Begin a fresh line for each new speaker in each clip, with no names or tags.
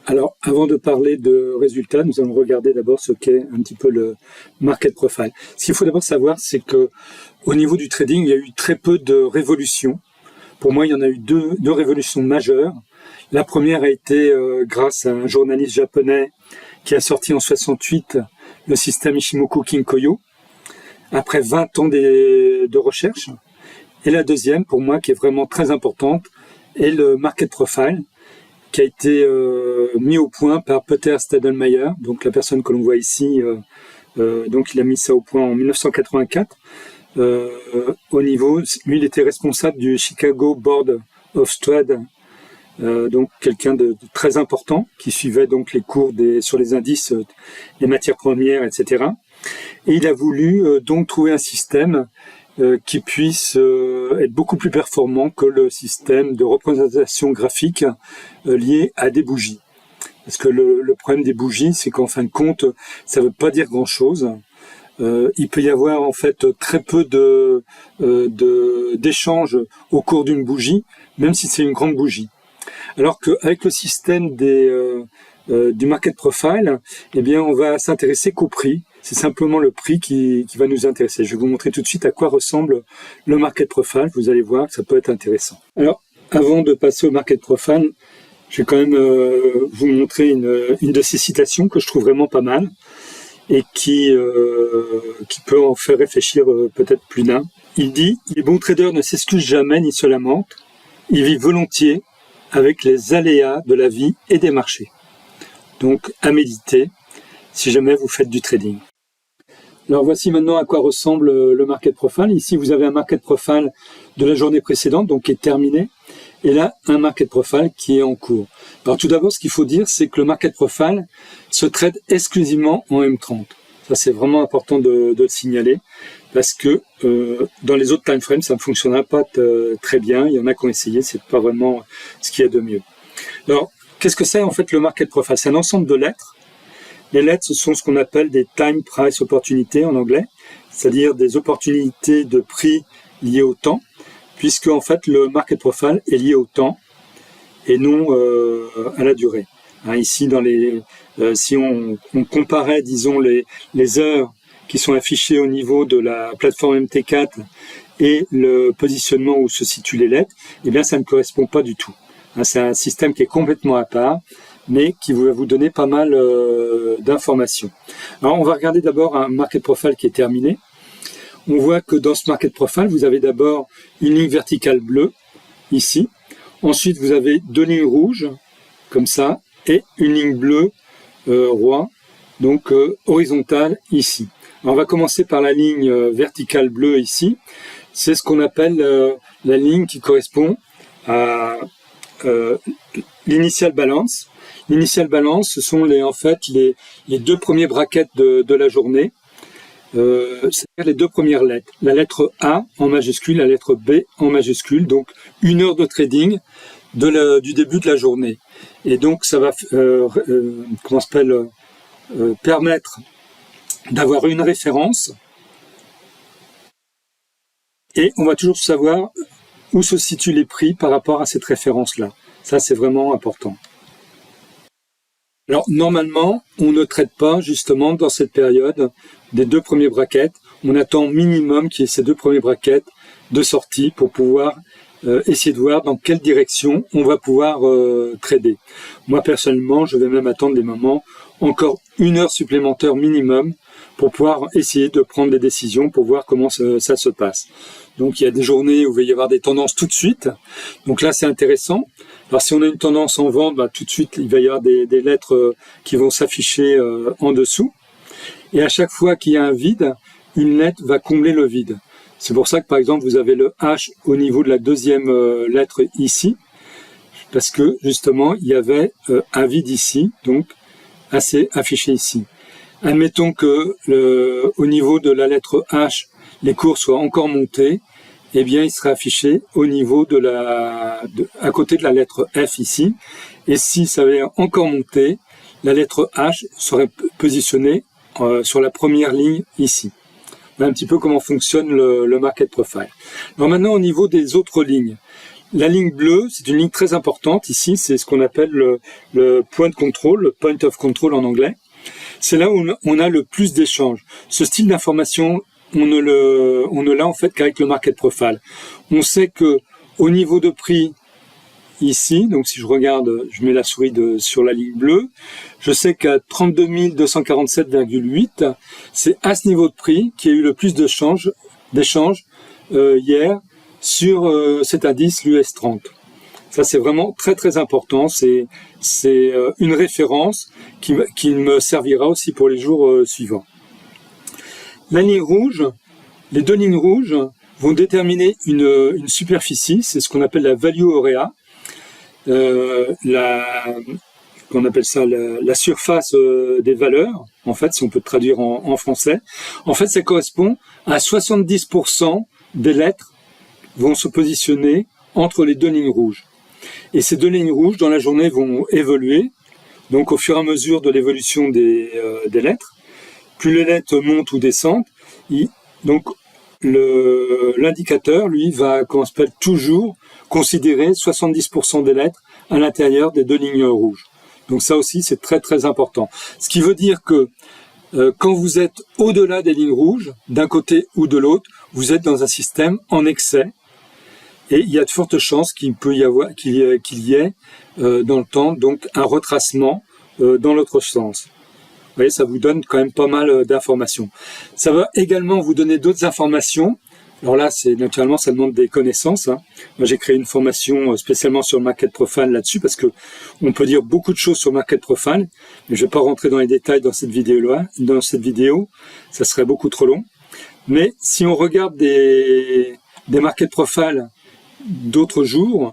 Alors, avant de parler de résultats, nous allons regarder d'abord ce qu'est un petit peu le market profile. Ce qu'il faut d'abord savoir, c'est que au niveau du trading, il y a eu très peu de révolutions. Pour moi, il y en a eu deux révolutions majeures. La première a été grâce à un journaliste japonais qui a sorti en 68 le système Ishimoku Kinkoyo, après 20 ans de recherche. Et la deuxième, pour moi, qui est vraiment très importante, est le market profile, qui a été mis au point par Peter Stadelmayer, donc la personne que l'on voit ici. Donc il a mis ça au point en 1984. Au niveau, lui, il était responsable du Chicago Board of Trade, donc quelqu'un de très important qui suivait donc les cours sur les indices, les matières premières, etc. Et il a voulu donc trouver un système qui puisse être beaucoup plus performant que le système de représentation graphique lié à des bougies. Parce que le problème des bougies, c'est qu'en fin de compte, ça ne veut pas dire grand-chose. Il peut y avoir en fait très peu d'échanges au cours d'une bougie, même si c'est une grande bougie. Alors qu'avec le système du market profile, eh bien, on va s'intéresser qu'au prix. C'est simplement le prix qui va nous intéresser. Je vais vous montrer tout de suite à quoi ressemble le market profile. Vous allez voir que ça peut être intéressant. Alors, avant de passer au market profile, je vais quand même vous montrer une de ces citations que je trouve vraiment pas mal et qui peut en faire réfléchir peut-être plus d'un. Il dit « Les bons traders ne s'excusent jamais ni se lamentent. Ils vivent volontiers avec les aléas de la vie et des marchés. » Donc, à méditer si jamais vous faites du trading. Alors voici maintenant à quoi ressemble le market profile. Ici, vous avez un market profile de la journée précédente, donc qui est terminé. Et là, un market profile qui est en cours. Alors tout d'abord, ce qu'il faut dire, c'est que le market profile se trade exclusivement en M30. Ça, c'est vraiment important de le signaler, parce que dans les autres time frames, ça ne fonctionnera pas très bien. Il y en a qui ont essayé, c'est pas vraiment ce qu'il y a de mieux. Alors, qu'est-ce que c'est en fait le market profile? C'est un ensemble de lettres. Les lettres, ce sont ce qu'on appelle des time price opportunités en anglais, c'est-à-dire des opportunités de prix liées au temps, puisque en fait le market profile est lié au temps et non à la durée. Hein, ici, si on comparait, disons, les heures qui sont affichées au niveau de la plateforme MT4 et le positionnement où se situent les lettres, eh bien ça ne correspond pas du tout. Hein, c'est un système qui est complètement à part, mais qui va vous donner pas mal d'informations. Alors, on va regarder d'abord un market profile qui est terminé. On voit que dans ce market profile, vous avez d'abord une ligne verticale bleue, ici. Ensuite, vous avez deux lignes rouges, comme ça, et une ligne bleue roi, donc horizontale, ici. Alors, on va commencer par la ligne verticale bleue, ici. C'est ce qu'on appelle la ligne qui correspond à l'initial balance. L'initial balance, ce sont en fait les deux premiers brackets de la journée, c'est-à-dire les deux premières lettres. La lettre A en majuscule, la lettre B en majuscule, donc 1 heure de trading du début de la journée. Et donc ça va permettre d'avoir une référence et on va toujours savoir où se situent les prix par rapport à cette référence-là. Ça, c'est vraiment important. Alors, normalement, on ne traite pas, justement, dans cette période des deux premiers brackets. On attend minimum qu'il y ait ces deux premiers brackets de sortie pour pouvoir essayer de voir dans quelle direction on va pouvoir trader. Moi, personnellement, je vais même attendre des moments, encore 1 heure supplémentaire minimum, pour pouvoir essayer de prendre des décisions, pour voir comment ça se passe. Donc, il y a des journées où il va y avoir des tendances tout de suite. Donc là, c'est intéressant. Alors, si on a une tendance en vente, tout de suite, il va y avoir des lettres qui vont s'afficher en dessous. Et à chaque fois qu'il y a un vide, une lettre va combler le vide. C'est pour ça que, par exemple, vous avez le H au niveau de la deuxième lettre ici, parce que, justement, il y avait un vide ici, donc assez affiché ici. Admettons que au niveau de la lettre H, les cours soient encore montés, eh bien, il sera affiché au niveau à côté de la lettre F ici. Et si ça avait encore monté, la lettre H serait positionnée sur la première ligne ici. Voilà un petit peu comment fonctionne le market profile. Alors maintenant, au niveau des autres lignes. La ligne bleue, c'est une ligne très importante. Ici, c'est ce qu'on appelle le point de contrôle, le point of control en anglais. C'est là où on a le plus d'échanges. Ce style d'information, on ne l'a en fait qu'avec le market profile. On sait que au niveau de prix, ici, donc si je regarde, je mets la souris sur la ligne bleue, je sais qu'à 32 247,8, c'est à ce niveau de prix qu'il y a eu le plus d'échanges hier sur cet indice, l'US 30. Ça, c'est vraiment très très important. C'est une référence qui me servira aussi pour les jours suivants. La ligne rouge, les deux lignes rouges vont déterminer une superficie, c'est ce qu'on appelle la value area, qu'on appelle ça la surface des valeurs, en fait, si on peut traduire en français. En fait, ça correspond à 70% des lettres vont se positionner entre les deux lignes rouges. Et ces deux lignes rouges, dans la journée, vont évoluer, donc au fur et à mesure de l'évolution des lettres. Plus les lettres montent ou descendent, donc l'indicateur, lui, va, comment s'appelle, toujours considérer 70% des lettres à l'intérieur des deux lignes rouges. Donc ça aussi, c'est très très important. Ce qui veut dire que quand vous êtes au-delà des lignes rouges, d'un côté ou de l'autre, vous êtes dans un système en excès. Et il y a de fortes chances qu'il y ait dans le temps donc un retracement dans l'autre sens. Vous voyez, ça vous donne quand même pas mal d'informations. Ça va également vous donner d'autres informations. Alors là, naturellement, ça demande des connaissances. Moi, j'ai créé une formation spécialement sur le Market Profile là-dessus parce que on peut dire beaucoup de choses sur Market Profile, mais je vais pas rentrer dans les détails dans cette vidéo. Ça serait beaucoup trop long. Mais si on regarde des Market Profile d'autres jours,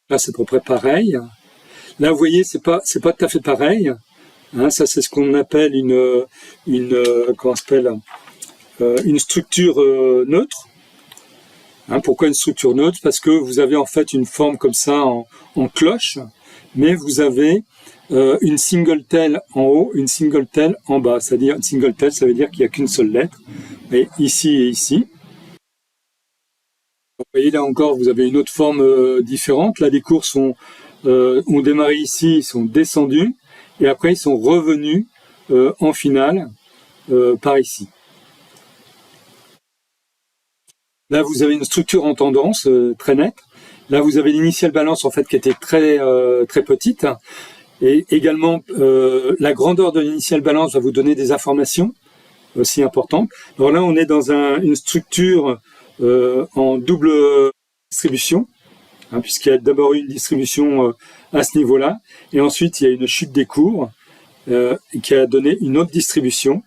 là, c'est à peu près pareil. Là, vous voyez, c'est pas tout à fait pareil. Ça, c'est ce qu'on appelle une structure neutre. Pourquoi une structure neutre? Parce que vous avez en fait une forme comme ça en cloche, mais vous avez une single tail en haut, une single tail en bas. C'est-à-dire une single tail, ça veut dire qu'il n'y a qu'une seule lettre. Et ici et ici. Vous voyez là encore, vous avez une autre forme différente. Là, les cours ont démarré ici, ils sont descendus. Et après, ils sont revenus en finale par ici. Là, vous avez une structure en tendance très nette. Là, vous avez l'initial balance en fait qui était très très petite. Et également, la grandeur de l'initial balance va vous donner des informations aussi importantes. Alors là, on est dans une structure en double distribution. Puisqu'il y a d'abord eu une distribution à ce niveau-là, et ensuite il y a une chute des cours qui a donné une autre distribution.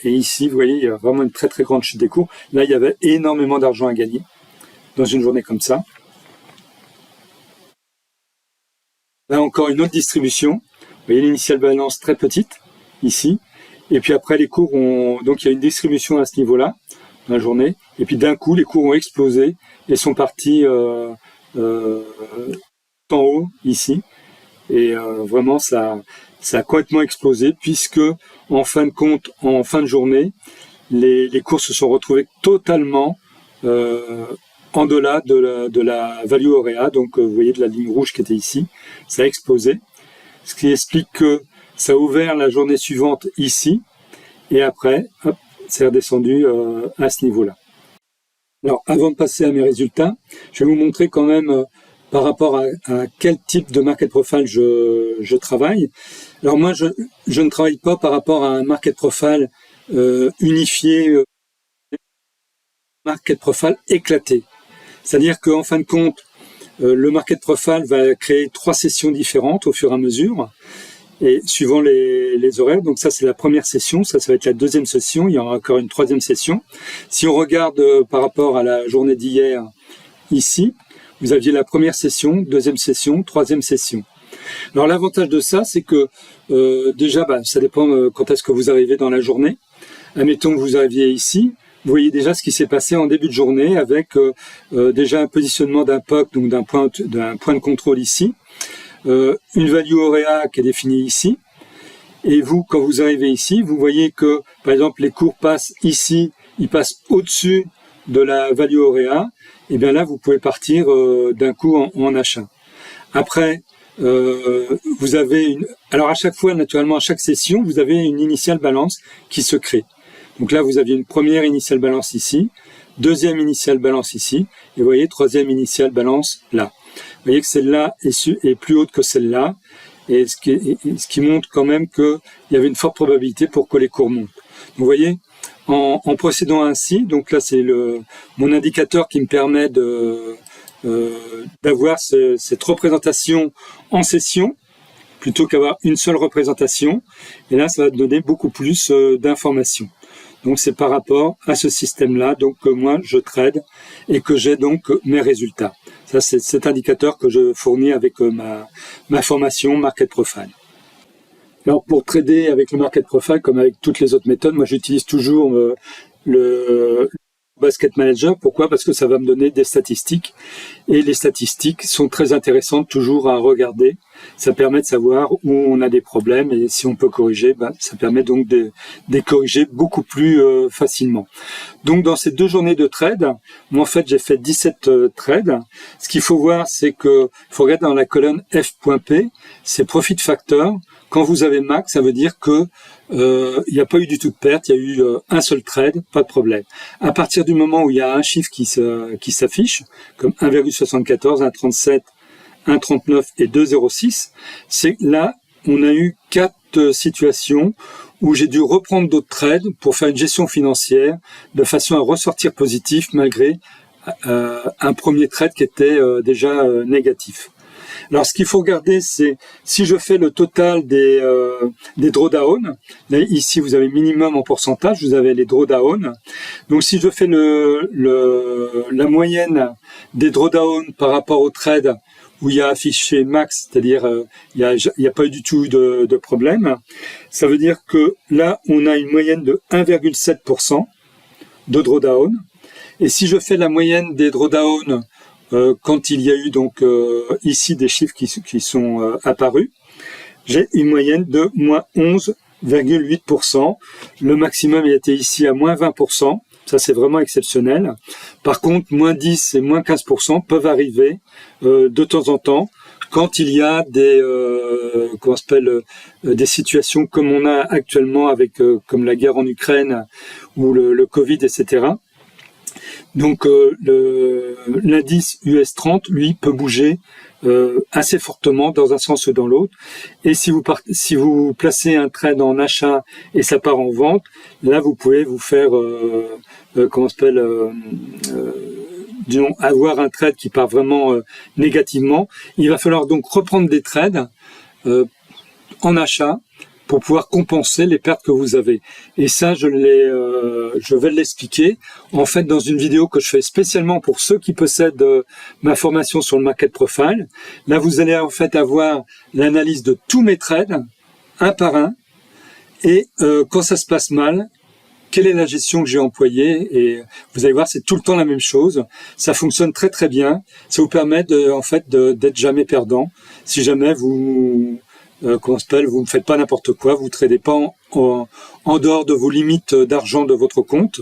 Et ici, vous voyez, il y a vraiment une très très grande chute des cours. Là, il y avait énormément d'argent à gagner dans une journée comme ça. Là encore une autre distribution. Vous voyez l'initial balance très petite ici, et puis après les cours donc il y a une distribution à ce niveau-là dans la journée, et puis d'un coup les cours ont explosé et sont partis en haut ici, et vraiment ça a complètement explosé, puisque en fin de compte, en fin de journée, les cours se sont retrouvés totalement en delà de la value area, donc vous voyez de la ligne rouge qui était ici, ça a explosé, ce qui explique que ça a ouvert la journée suivante ici, et après, hop, c'est redescendu à ce niveau-là. Alors, avant de passer à mes résultats, je vais vous montrer quand même par rapport à quel type de market profile je travaille. Alors moi, je ne travaille pas par rapport à un market profile unifié, market profile éclaté. C'est-à-dire qu'en fin de compte, le market profile va créer 3 sessions différentes au fur et à mesure, et suivant les horaires. Donc ça, c'est la première session, ça va être la deuxième session, il y aura encore une troisième session. Si on regarde par rapport à la journée d'hier, ici, vous aviez la première session, deuxième session, troisième session. Alors l'avantage de ça, c'est que déjà, ça dépend quand est-ce que vous arrivez dans la journée. Admettons que vous arriviez ici, vous voyez déjà ce qui s'est passé en début de journée avec déjà un positionnement d'un POC, donc d'un point de contrôle ici, une value area qui est définie ici, et vous, quand vous arrivez ici, vous voyez que, par exemple, les cours passent ici, ils passent au-dessus de la value area, et bien là vous pouvez partir d'un coup en achat. Après, vous avez alors à chaque fois, naturellement, à chaque session, vous avez une initial balance qui se crée. Donc là, vous aviez une première initial balance ici, deuxième initial balance ici, et vous voyez, troisième initial balance là. Vous voyez que celle-là est plus haute que celle-là, et ce qui montre quand même qu'il y avait une forte probabilité pour que les cours montent. Donc, vous voyez, en procédant ainsi, donc là c'est mon indicateur qui me permet d'avoir cette représentation en session plutôt qu'avoir une seule représentation, et là ça va donner beaucoup plus d'informations. Donc c'est par rapport à ce système-là donc que moi je trade et que j'ai donc mes résultats. Ça c'est cet indicateur que je fournis avec ma formation Market Profile. Alors pour trader avec le Market Profile comme avec toutes les autres méthodes, moi j'utilise toujours le Basket Manager. Pourquoi? Parce que ça va me donner des statistiques et les statistiques sont très intéressantes toujours à regarder. Ça permet de savoir où on a des problèmes et si on peut corriger, ça permet donc de corriger beaucoup plus facilement. Donc dans ces 2 journées de trade, moi en fait j'ai fait 17 trades. Ce qu'il faut voir, c'est que faut regarder dans la colonne F.P, c'est Profit Factor. Quand vous avez max, ça veut dire que il n'y a pas eu du tout de perte, il y a eu un seul trade, pas de problème. À partir du moment où il y a un chiffre qui s'affiche, comme 1,74, 1,37, 1,39 et 2,06, c'est là on a eu 4 situations où j'ai dû reprendre d'autres trades pour faire une gestion financière de façon à ressortir positif malgré un premier trade qui était déjà négatif. Alors, ce qu'il faut regarder, c'est si je fais le total des drawdowns. Là, ici, vous avez minimum en pourcentage, vous avez les drawdowns. Donc, si je fais la moyenne des drawdowns par rapport au trade où il y a affiché max, c'est-à-dire il y a pas eu du tout de problème, ça veut dire que là, on a une moyenne de 1,7% de drawdown. Et si je fais la moyenne des drawdowns quand il y a eu donc ici des chiffres qui sont apparus, j'ai une moyenne de moins 11,8%. Le maximum il était ici à moins 20%. Ça c'est vraiment exceptionnel. Par contre, moins 10 et moins 15% peuvent arriver de temps en temps quand il y a des situations comme on a actuellement avec comme la guerre en Ukraine ou le Covid, etc. Donc l'indice US 30, lui, peut bouger assez fortement dans un sens ou dans l'autre. Et si vous placez un trade en achat et ça part en vente, là vous pouvez vous faire disons avoir un trade qui part vraiment négativement. Il va falloir donc reprendre des trades en achat pour pouvoir compenser les pertes que vous avez. Et ça, je vais l'expliquer en fait dans une vidéo que je fais spécialement pour ceux qui possèdent ma formation sur le Market Profile. Là, vous allez en fait avoir l'analyse de tous mes trades, un par un, et quand ça se passe mal, quelle est la gestion que j'ai employée, et vous allez voir, c'est tout le temps la même chose. Ça fonctionne très très bien. Ça vous permet d'être jamais perdant. Si jamais vous ne faites pas n'importe quoi, vous ne tradez pas en dehors de vos limites d'argent de votre compte.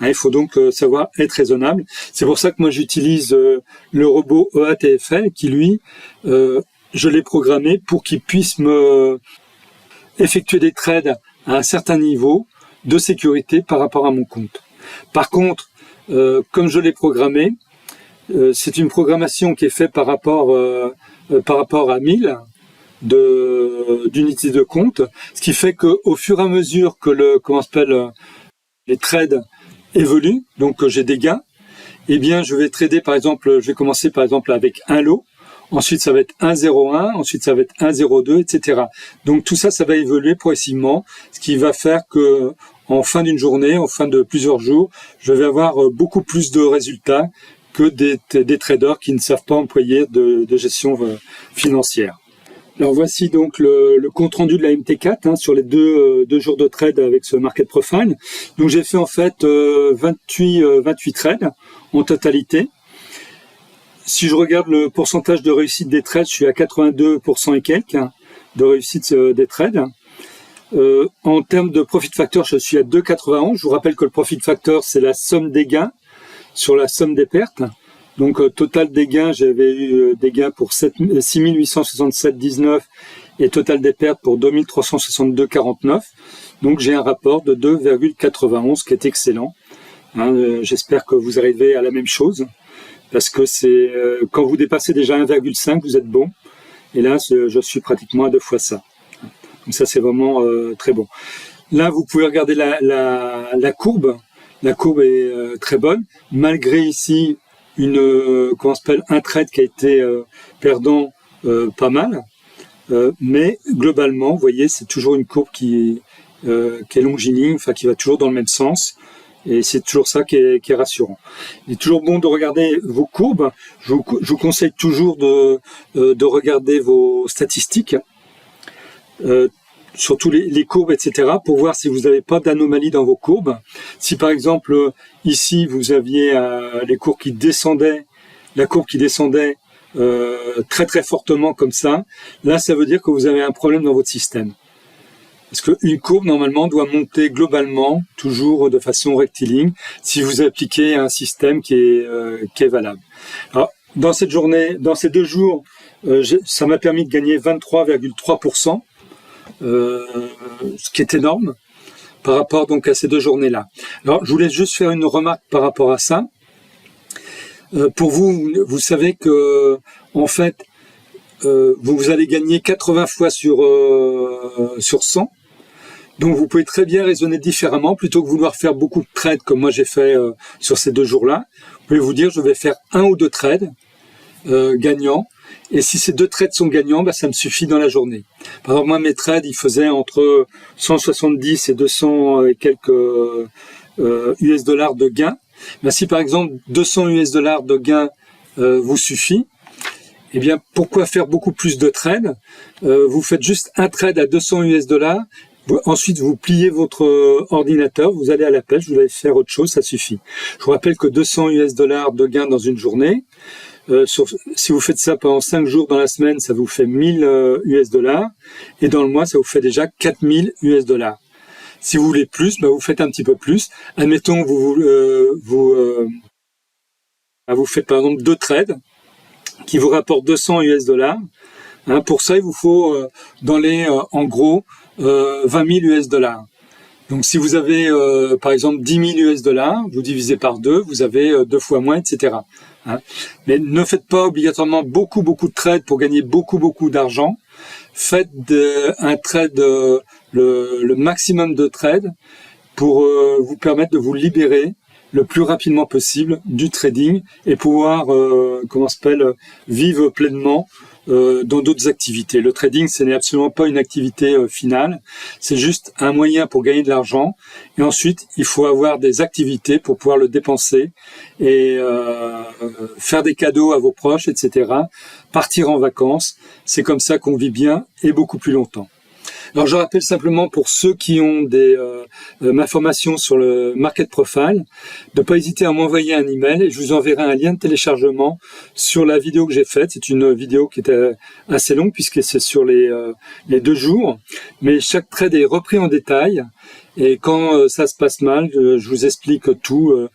Il faut donc savoir être raisonnable. C'est pour ça que moi j'utilise le robot EATFL qui lui, je l'ai programmé pour qu'il puisse me effectuer des trades à un certain niveau de sécurité par rapport à mon compte. Par contre, comme je l'ai programmé, c'est une programmation qui est faite par rapport à 1000 d'unités de compte, ce qui fait que au fur et à mesure que les trades évoluent, donc j'ai des gains, eh bien je vais trader je vais commencer par exemple avec un lot, ensuite ça va être 1,01, ensuite ça va être 1,02, etc. Donc tout ça, ça va évoluer progressivement, ce qui va faire que en fin d'une journée, en fin de plusieurs jours, je vais avoir beaucoup plus de résultats que des traders qui ne savent pas employer de gestion financière. Alors voici donc le compte rendu de la MT4 sur les deux jours de trade avec ce Market Profile. Donc j'ai fait en fait 28 trades en totalité. Si je regarde le pourcentage de réussite des trades, je suis à 82% et quelques de réussite des trades. En termes de profit factor, je suis à 2,91. Je vous rappelle que le profit factor, c'est la somme des gains sur la somme des pertes. Donc total des gains, j'avais eu des gains pour 6867,19 et total des pertes pour 2362,49. Donc j'ai un rapport de 2,91 qui est excellent. J'espère que vous arrivez à la même chose, parce que c'est quand vous dépassez déjà 1,5, vous êtes bon. Et là, je suis pratiquement à 2 fois ça. Donc ça, c'est vraiment très bon. Là, vous pouvez regarder la courbe. La courbe est très bonne, malgré ici un trade qui a été perdant pas mal. Mais globalement, vous voyez, c'est toujours une courbe qui est longiligne, enfin qui va toujours dans le même sens. Et c'est toujours ça qui est rassurant. Il est toujours bon de regarder vos courbes. Je vous conseille toujours de regarder vos statistiques, surtout les courbes, etc., pour voir si vous n'avez pas d'anomalie dans vos courbes. Si par exemple, ici, vous aviez les courbes qui descendaient, la courbe qui descendait très très fortement comme ça, là, ça veut dire que vous avez un problème dans votre système. Parce qu'une courbe, normalement, doit monter globalement, toujours de façon rectiligne, si vous appliquez un système qui est valable. Alors, dans cette journée, dans ces 2 jours, ça m'a permis de gagner 23,3%, ce qui est énorme, par rapport donc à ces 2 journées-là. Alors, je voulais juste faire une remarque par rapport à ça. Pour vous, vous savez que, en fait, vous allez gagner 80 fois sur 100. Donc vous pouvez très bien raisonner différemment, plutôt que vouloir faire beaucoup de trades comme moi j'ai fait sur ces 2 jours-là. Vous pouvez vous dire, je vais faire 1 ou 2 trades gagnants, et si ces 2 trades sont gagnants, ça me suffit dans la journée. Par exemple, moi mes trades, ils faisaient entre 170 et 200 et quelques US dollars de gains. Si par exemple 200 US dollars de gains vous suffit, eh bien pourquoi faire beaucoup plus de trades? Vous faites juste un trade à 200 US dollars. Ensuite, vous pliez votre ordinateur, vous allez à la pêche, vous allez faire autre chose, ça suffit. Je vous rappelle que 200 US dollars de gains dans une journée, si vous faites ça pendant 5 jours dans la semaine, ça vous fait 1000 US dollars, et dans le mois, ça vous fait déjà 4000 US dollars. Si vous voulez plus, vous faites un petit peu plus. Admettons, vous faites par exemple 2 trades qui vous rapportent 200 US dollars. Pour ça, il vous faut en gros 20 000 US dollars. Donc si vous avez par exemple 10 000 US dollars, vous divisez par 2, vous avez 2 fois moins, etc. Mais ne faites pas obligatoirement beaucoup de trades pour gagner beaucoup d'argent. Faites un trade, le maximum de trades pour vous permettre de vous libérer le plus rapidement possible du trading et pouvoir vivre pleinement dans d'autres activités. Le trading, ce n'est absolument pas une activité finale, c'est juste un moyen pour gagner de l'argent, et ensuite il faut avoir des activités pour pouvoir le dépenser et faire des cadeaux à vos proches, etc. Partir en vacances, c'est comme ça qu'on vit bien et beaucoup plus longtemps. Alors je rappelle simplement pour ceux qui ont ma formation sur le Market Profile, de ne pas hésiter à m'envoyer un email et je vous enverrai un lien de téléchargement sur la vidéo que j'ai faite. C'est une vidéo qui était assez longue puisque c'est sur les 2 jours, mais chaque trade est repris en détail. Et quand ça se passe mal, je vous explique tout,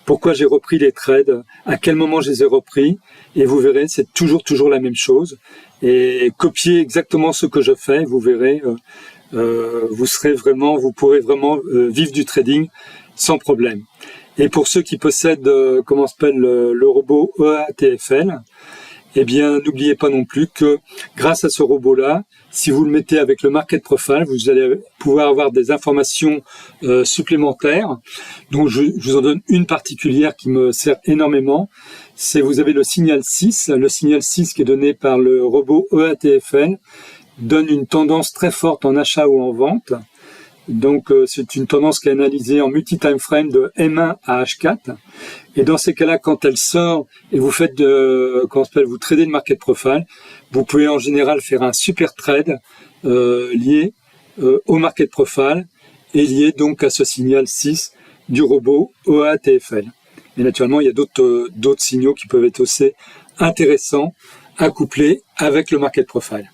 pourquoi j'ai repris les trades, à quel moment je les ai repris, et vous verrez, c'est toujours la même chose. Et copiez exactement ce que je fais, vous verrez, vous pourrez vraiment vivre du trading sans problème. Et pour ceux qui possèdent, le robot EATFL, eh bien, n'oubliez pas non plus que grâce à ce robot-là, si vous le mettez avec le Market Profile, vous allez pouvoir avoir des informations supplémentaires. Donc, je vous en donne une particulière qui me sert énormément. C'est vous avez le signal 6. Le signal 6 qui est donné par le robot EATFL donne une tendance très forte en achat ou en vente. Donc, c'est une tendance qui est analysée en multi-time frame de M1 à H4. Et dans ces cas-là, quand elle sort et vous faites vous tradez le Market Profile, vous pouvez en général faire un super trade lié au Market Profile et lié donc à ce signal 6 du robot EATFL. Et naturellement, il y a d'autres signaux qui peuvent être aussi intéressants à coupler avec le Market Profile.